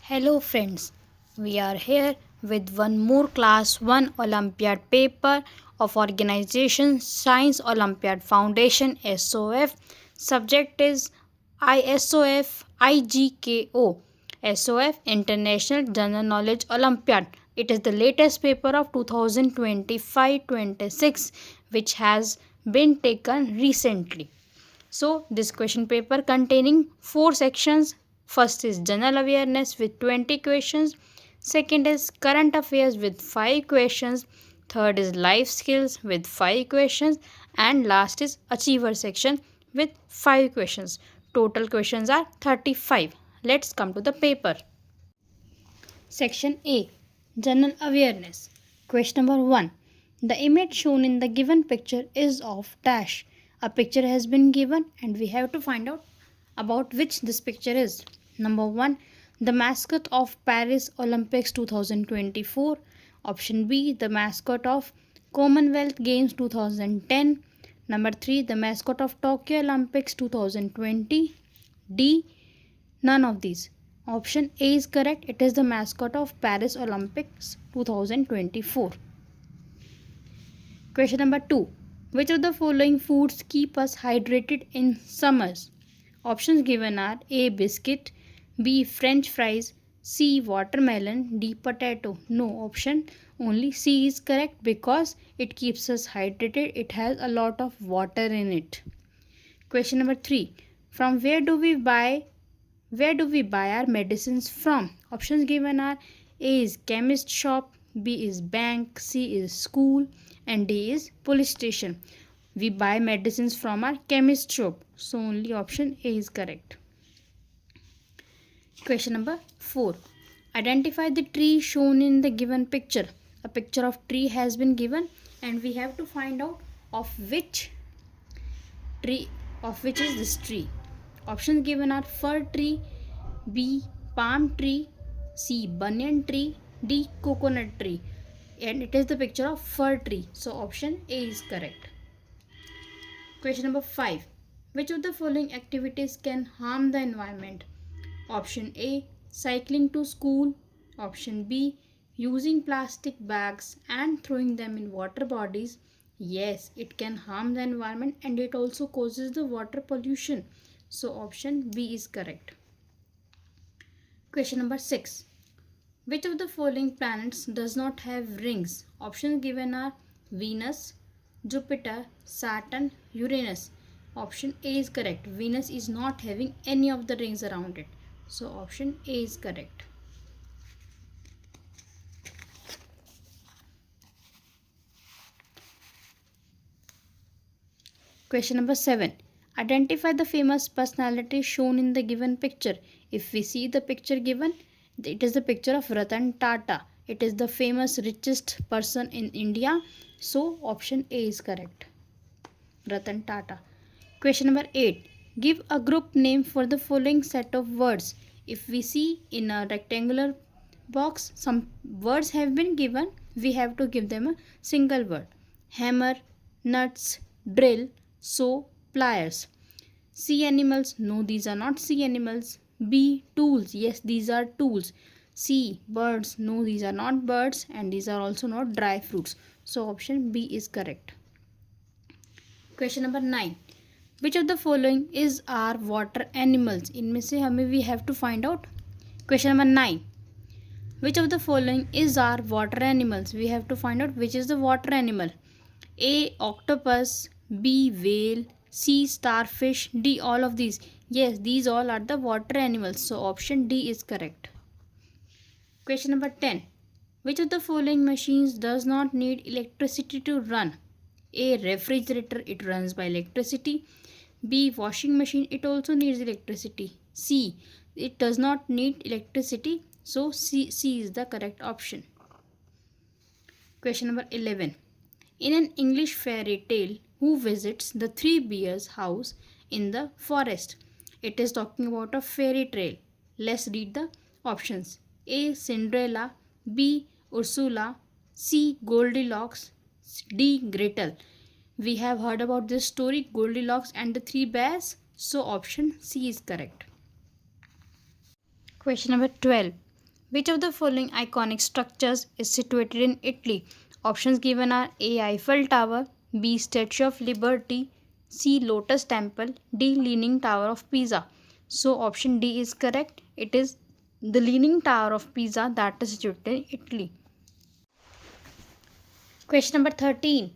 Hello friends, we are here with one more class 1 Olympiad paper of Organization Science Olympiad Foundation SOF. Subject is SOF IGKO. SOF International General Knowledge Olympiad. It is the latest paper of 2025-26 which has been taken recently. So, this question paper containing 4 sections. First is general awareness with 20 questions. Second is current affairs with 5 questions. Third is life skills with 5 questions. And last is achiever section with 5 questions. Total questions are 35. Let's come to the paper. Section A. General awareness. Question number 1. The image shown in the given picture is of dash. A picture has been given and we have to find out about which this picture is. Number 1. The mascot of Paris Olympics 2024. Option B. The mascot of Commonwealth Games 2010. Number 3. The mascot of Tokyo Olympics 2020. D. None of these. Option A is correct. It is the mascot of Paris Olympics 2024. Question number 2. Which of the following foods keep us hydrated in summers? Options given are A. Biscuit, B. French fries, C. Watermelon, D. Potato. No option. Only C is correct because it keeps us hydrated. It has a lot of water in it. Question number 3. From where do we buy our medicines from? Options given are A is chemist shop, B is bank, C is school, and D is police station. We buy medicines from our chemist shop, so only option A is correct. Question number 4. Identify the tree shown in the given picture. A picture of tree has been given and we have to find out of which is this tree. Options given are fir tree, B palm tree, C banyan tree, D coconut tree. And it is the picture of fir tree. So option A is correct. Question number 5. Which of the following activities can harm the environment? Option A. Cycling to school. Option B. Using plastic bags and throwing them in water bodies. Yes, it can harm the environment and it also causes the water pollution. So option B is correct. Question number 6. Which of the following planets does not have rings? Options given are Venus, Jupiter, Saturn, Uranus. Option A is correct. Venus is not having any of the rings around it. So option A is correct. Question number 7. Identify the famous personality shown in the given picture. If we see the picture given, it is the picture of Ratan Tata. It is the famous richest person in India. So option A is correct. Ratan Tata. Question number 8. Give a group name for the following set of words. If we see in a rectangular box, some words have been given. We have to give them a single word. Hammer, nuts, drill, saw, pliers. Sea animals. No, these are not sea animals. B. Tools. Yes, these are tools. C. Birds. No, these are not birds and these are also not dry fruits. So option B is correct. Question number 9. Which of the following is our water animals? इनमें से हमें we have to find out. Question number 9. Which of the following is our water animals? We have to find out which is the water animal. A. Octopus, B. Whale, C. Starfish, D. All of these. Yes, these all are the water animals. So option D is correct. Question number 10. Which of the following machines does not need electricity to run? A. Refrigerator, it runs by electricity. B. Washing machine, it also needs electricity. C. It does not need electricity. So C is the correct option. Question number 11. In an English fairy tale, who visits the three bears' house in the forest? It is talking about a fairy tale. Let's read the options. A. Cinderella, B. Ursula, C. Goldilocks, D. Gretel. We have heard about this story, Goldilocks and the three bears. So option C is correct. Question number 12. Which of the following iconic structures is situated in Italy? Options given are A. Eiffel Tower, B. Statue of Liberty, C. Lotus Temple, D. Leaning Tower of Pisa. So option D is correct. It is the Leaning Tower of Pisa that is situated in Italy. Question number 13.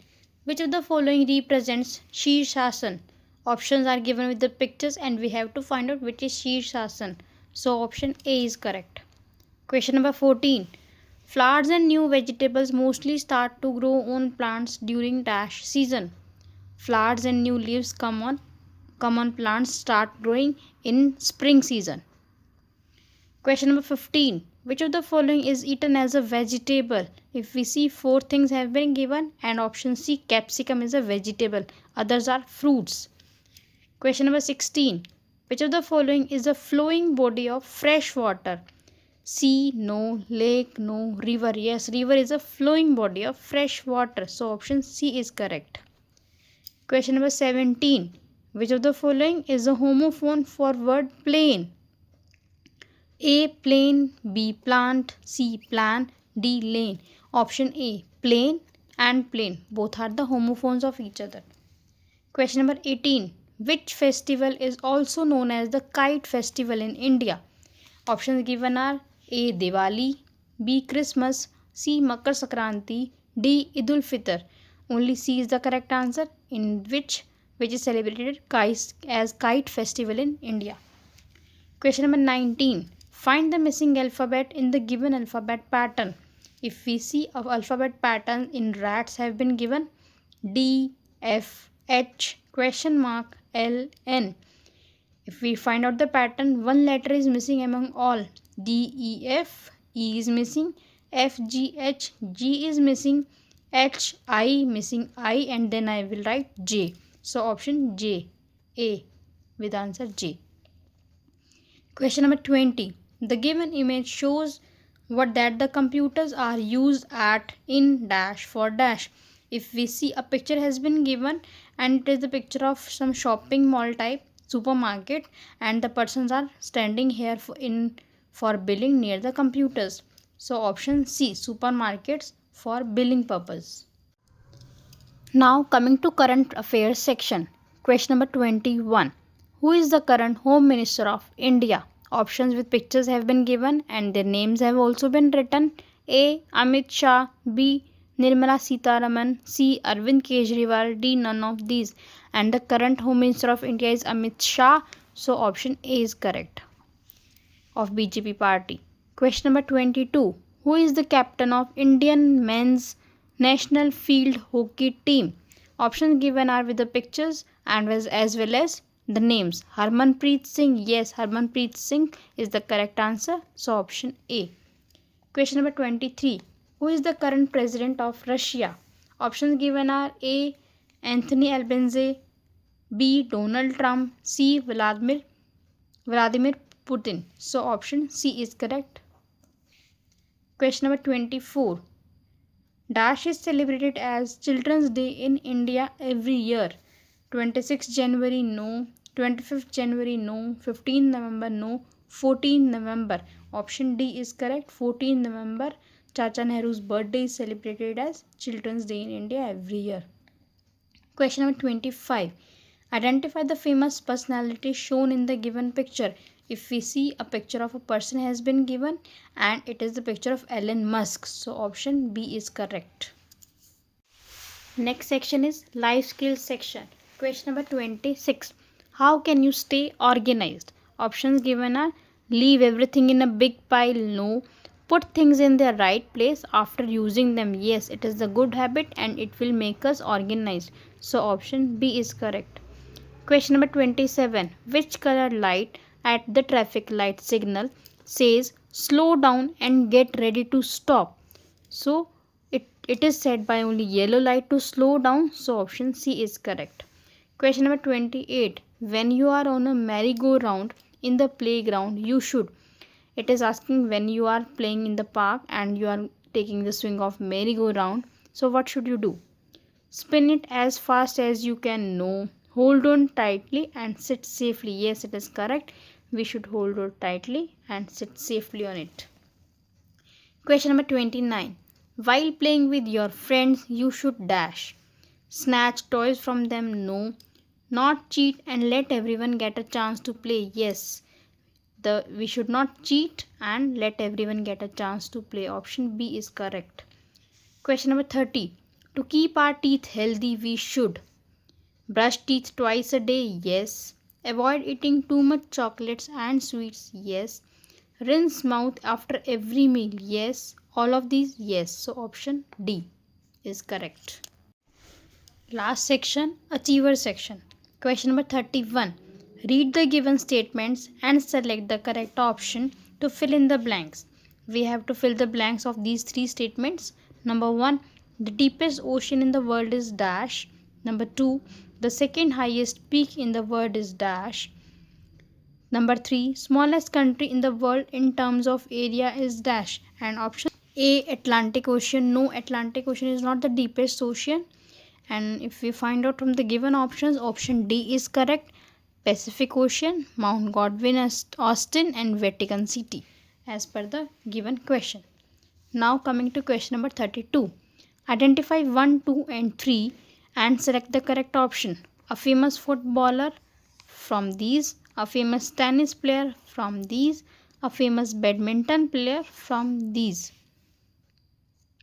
Which of the following represents Shirshasana? Options are given with the pictures and we have to find out which is Shirshasana. So option A is correct. Question number 14. Flowers and new vegetables mostly start to grow on plants during dash season. Flowers and new leaves come on plants start growing in spring season. Question number 15. Which of the following is eaten as a vegetable? If we see, four things have been given and option C, capsicum, is a vegetable. Others are fruits. Question number 16. Which of the following is a flowing body of fresh water? Sea, no. Lake, no. River, yes. River is a flowing body of fresh water. So option C is correct. Question number 17. Which of the following is a homophone for word plane? A. Plane, B. Plant, C. Plan, D. Lane. Option A. Plane and plane. Both are the homophones of each other. Question number 18. Which festival is also known as the Kite Festival in India? Options given are A. Diwali, B. Christmas, C. Makar Sankranti, D. Eid ul Fitr. Only C is the correct answer, in which is celebrated as Kite Festival in India. Question number 19. Find the missing alphabet in the given alphabet pattern. If we see, of alphabet pattern in rats have been given D, F, H, question mark, L, N. If we find out the pattern, one letter is missing among all. D, E, F, E is missing, F, G, H, G is missing, H, I missing I, and then I will write J. So option J, A, with answer J. Question number 20. The given image shows what that the computers are used at in dash for dash. If we see, a picture has been given and it is the picture of some shopping mall type supermarket and the persons are standing here for billing near the computers. So option C, supermarkets for billing purpose. Now coming to current affairs section. Question number 21. Who is the current Home Minister of India? Options with pictures have been given and their names have also been written. A. Amit Shah, B. Nirmala Sitharaman, C. Arvind Kejriwal, D. None of these. And the current Home Minister of India is Amit Shah. So option A is correct, of BJP party. Question number 22. Who is the captain of Indian men's national field hockey team? Options given are with the pictures and as well as the names. Harmanpreet Singh, yes, Harmanpreet Singh is the correct answer. So option A. Question number 23. Who is the current president of Russia? Options given are A. Anthony Albanese, B. Donald Trump, C. Vladimir Putin. So option C is correct. Question number 24. Dash is celebrated as Children's Day in India every year. 26th January, no. 25th January, no. 15th November, no. 14th November. Option D is correct. 14th November, Chacha Nehru's birthday is celebrated as Children's Day in India every year. Question number 25. Identify the famous personality shown in the given picture. If we see, a picture of a person has been given and it is the picture of Elon Musk. So option B is correct. Next section is life skills section. Question number 26. How can you stay organized? Options given are leave everything in a big pile, no. Put things in their right place after using them, yes, it is a good habit and it will make us organized. So option B is correct. Question number 27. Which color light at the traffic light signal says slow down and get ready to stop? So it is said by only yellow light to slow down. So option C is correct. Question number 28. When you are on a merry-go-round in the playground, you should. It is asking when you are playing in the park and you are taking the swing of merry-go-round. So what should you do? Spin it as fast as you can, no. Hold on tightly and sit safely. Yes, it is correct. We should hold on tightly and sit safely on it. Question number 29. While playing with your friends, you should dash. Snatch toys from them, no. Not cheat and let everyone get a chance to play, yes. We should not cheat and let everyone get a chance to play. Option B is correct. Question number 30. To keep our teeth healthy, we should brush teeth twice a day, yes. Avoid eating too much chocolates and sweets, yes. Rinse mouth after every meal, yes. All of these, yes. So option D is correct. Last section, achiever section. Question number 31. Read the given statements and select the correct option to fill in the blanks. We have to fill the blanks of these three statements. Number 1. The deepest ocean in the world is dash. Number 2. The second highest peak in the world is dash. Number 3. Smallest country in the world in terms of area is dash. And option A, Atlantic Ocean. No, Atlantic Ocean is not the deepest ocean. And if we find out from the given options, option D is correct. Pacific Ocean, Mount Godwin, Austin and Vatican City as per the given question. Now coming to question number 32. Identify 1, 2 and 3 and select the correct option. A famous footballer from these, a famous tennis player from these, a famous badminton player from these.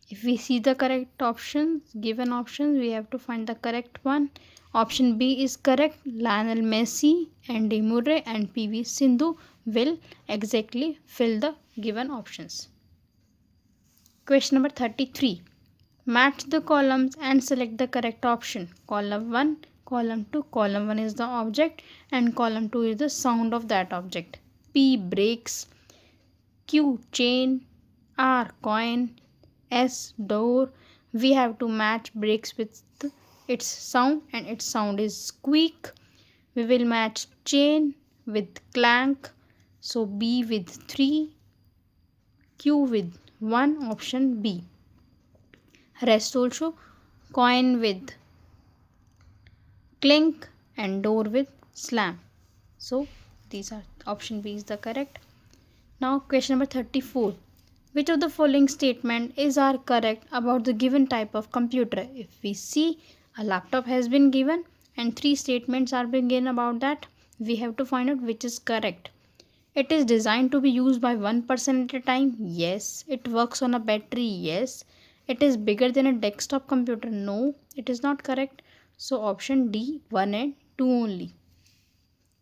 If we see the correct options, given options, we have to find the correct one. Option B is correct. Lionel Messi, Andy Murray and PV Sindhu will exactly fill the given options. Question number 33. Match the columns and select the correct option. Column 1, column 2. Column 1 is the object and column 2 is the sound of that object. P, brakes. Q, chain. R, coin. S, door. We have to match brakes with its sound and its sound is squeak. We will match chain with clank. So B with 3, Q with 1, option B. Rest also coin with clink and door with slam. So these are option B is the correct. Now question number 34. Which of the following statement is are correct about the given type of computer? If we see a laptop has been given and three statements are being given about that, we have to find out which is correct. It is designed to be used by one person at a time. Yes. It works on a battery. Yes. It is bigger than a desktop computer. No, it is not correct. So option D, 1 and 2 only.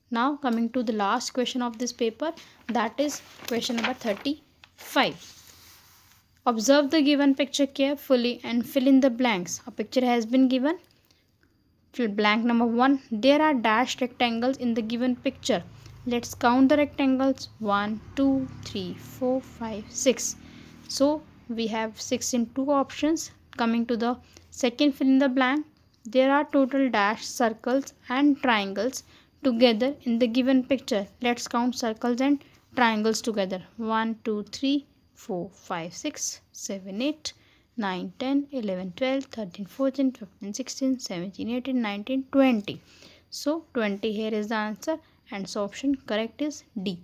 Now coming to the last question of this paper, that is question number 35. Observe the given picture carefully and fill in the blanks. A picture has been given. Fill blank number 1. There are dashed rectangles in the given picture. Let's count the rectangles. 1, 2, 3, 4, 5, 6. So we have 6 in 2 options. Coming to the second fill in the blank. There are total dashed circles and triangles together in the given picture. Let's count circles and triangles together. 1, 2, 3, 4, 5, 6, 7, 8, 9, 10, 11, 12, 13, 14, 15, 16, 17, 18, 19, 20. So 20 here is the answer and so option correct is D.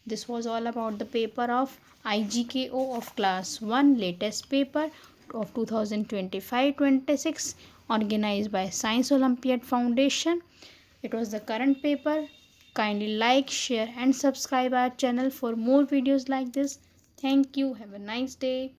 This was all about the paper of IGKO of class 1 latest paper of 2025-26 organized by Science Olympiad Foundation. It was the current paper. Kindly like, share and subscribe our channel for more videos like this. Thank you. Have a nice day.